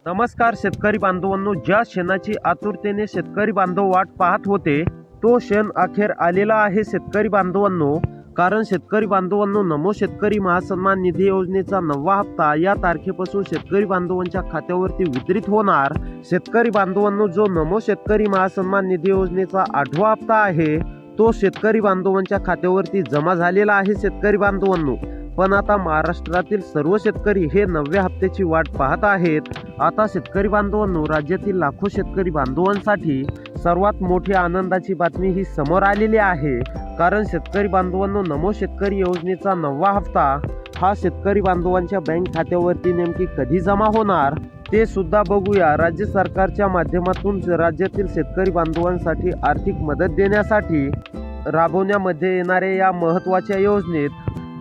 नमस्कार शेतकरी बांधवांनो, ज्या क्षणाची आतुरतेने शेतकरी बांधव वाट पाहत होते तो क्षण अखेर आलेला आहे शेतकरी बांधवांनो. कारण शेतकरी बांधवांनो, नमो शेतकरी महासन्मान निधी योजनेचा 9वा हप्ता या तारखेपासून शेतकरी बांधवांच्या खात्यावरती वितरित होणार. शेतकरी बांधवांनो, जो नमो शेतकरी महासन्मान निधी योजनेचा 8वा हप्ता आहे तो शेतकरी बांधवांच्या खात्यावरती जमा झालेला आहे शेतकरी बांधवांनो. पण आता महाराष्ट्रातील सर्व शेतकरी हे 9व्या हप्त्याची वाट पाहत आहेत. आता शेतकरी बांधवांनो, राज्यातील लाखो शेतकरी बांधवांसाठी सर्वात मोठी आनंदाची बातमी ही समोर आलेली आहे. कारण शेतकरी बांधवांनो, नमो शेतकरी योजनेचा 9वा हप्ता हा शेतकरी बांधवांच्या बँक खात्यावरती नेमकी कधी जमा होणार ते सुद्धा बघूया. राज्य सरकारच्या माध्यमातून राज्यातील शेतकरी बांधवांसाठी आर्थिक मदत देण्यासाठी राबवण्यामध्ये येणाऱ्या या महत्त्वाच्या योजनेत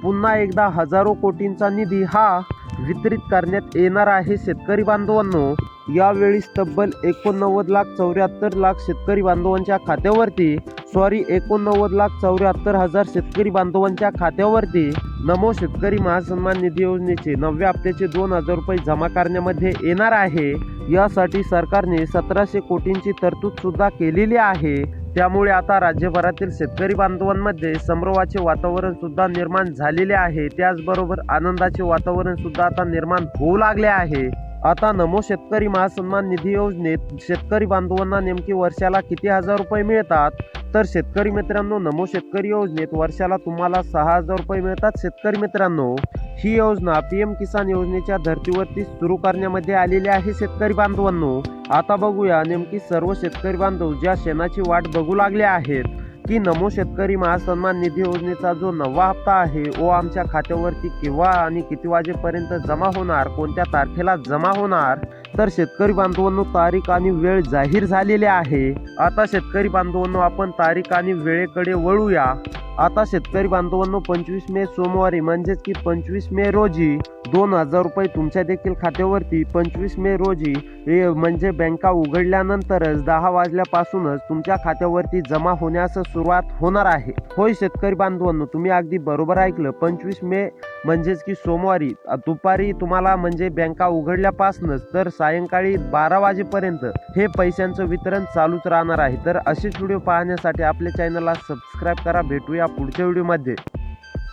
पुन्हा एकदा हजारो कोटींचा निधी हा वितरित करण्यात येणार आहे शेतकरी बांधवांनो. यावेळी तब्बल 89,74,00,000 शेतकरी बांधवांच्या खात्यावरती 89,74,00,000 शेतकरी बांधवांच्या खात्यावरती नमो शेतकरी महासन्मान निधी योजनेचे 9व्या हप्त्याचे 2,000 रुपये जमा करण्यामध्ये येणार आहे. यासाठी सरकारने 1,700 कोटींची तरतूद सुद्धा केलेली आहे. त्यामुळे आता राज्यभरातील शेतकरी बांधवांमध्ये संभ्रमाचे वातावरण सुद्धा निर्माण झालेले आहे. त्याचबरोबर आनंदाचे वातावरण सुद्धा आता निर्माण होऊ लागले आहे. आता नमो शेतकरी महासन्मान निधी योजनेत शेतकरी बांधवांना नेमकी वर्षाला किती हजार रुपये मिळतात, तर शेतकरी मित्रांनो, नमो शेतकरी योजनेत वर्षाला तुम्हाला 6,000 रुपये मिळतात. शेतकरी मित्रांनो, ही योजना PM किसान योजनेच्या धर्तीवरती सुरू करण्यामध्ये आलेली आहे. शेतकरी बांधवांनो, आता बघूया नेमकी सर्व शेतकरी बांधव ज्या क्षणाची वाट बघू लागले आहेत की नमो शेतकरी महासन्मान निधी योजनेचा जो 9वा हप्ता आहे व आमच्या खात्यावरती केव्हा आणि किती वाजेपर्यंत जमा होणार, कोणत्या तारखेला जमा होणार, तर शेतकरी बांधवांनो तारीख आणि वेळ जाहीर झालेली आहे. आता शेतकरी बांधवांनो, आपण तारीख आणि वेळेकडे वळूया. आता शेतकरी बांधवांनो, 25 मे सोमवारी म्हणजेच की 25 मे रोजी 2,000 रुपये तुमच्या देखील खात्यावरती 25 मे रोजी म्हणजे बँका उघडल्यानंतरच 10 वाजल्यापासूनच तुमच्या खात्यावरती जमा होण्यास सुरुवात होणार आहे. होय शेतकरी बांधवांनो, तुम्ही अगदी बरोबर ऐकलं. 25 मे म्हणजेच की सोमवारी दुपारी तुम्हाला म्हणजे बँका उघडल्यापासूनच तर सायंकाळी 12 वाजेपर्यंत हे पैशांचं वितरण चालूच राहणार आहे. तर असेच व्हिडिओ पाहण्यासाठी आपल्या चॅनलला सबस्क्राईब करा. भेटूया पुढच्या व्हिडिओमध्ये.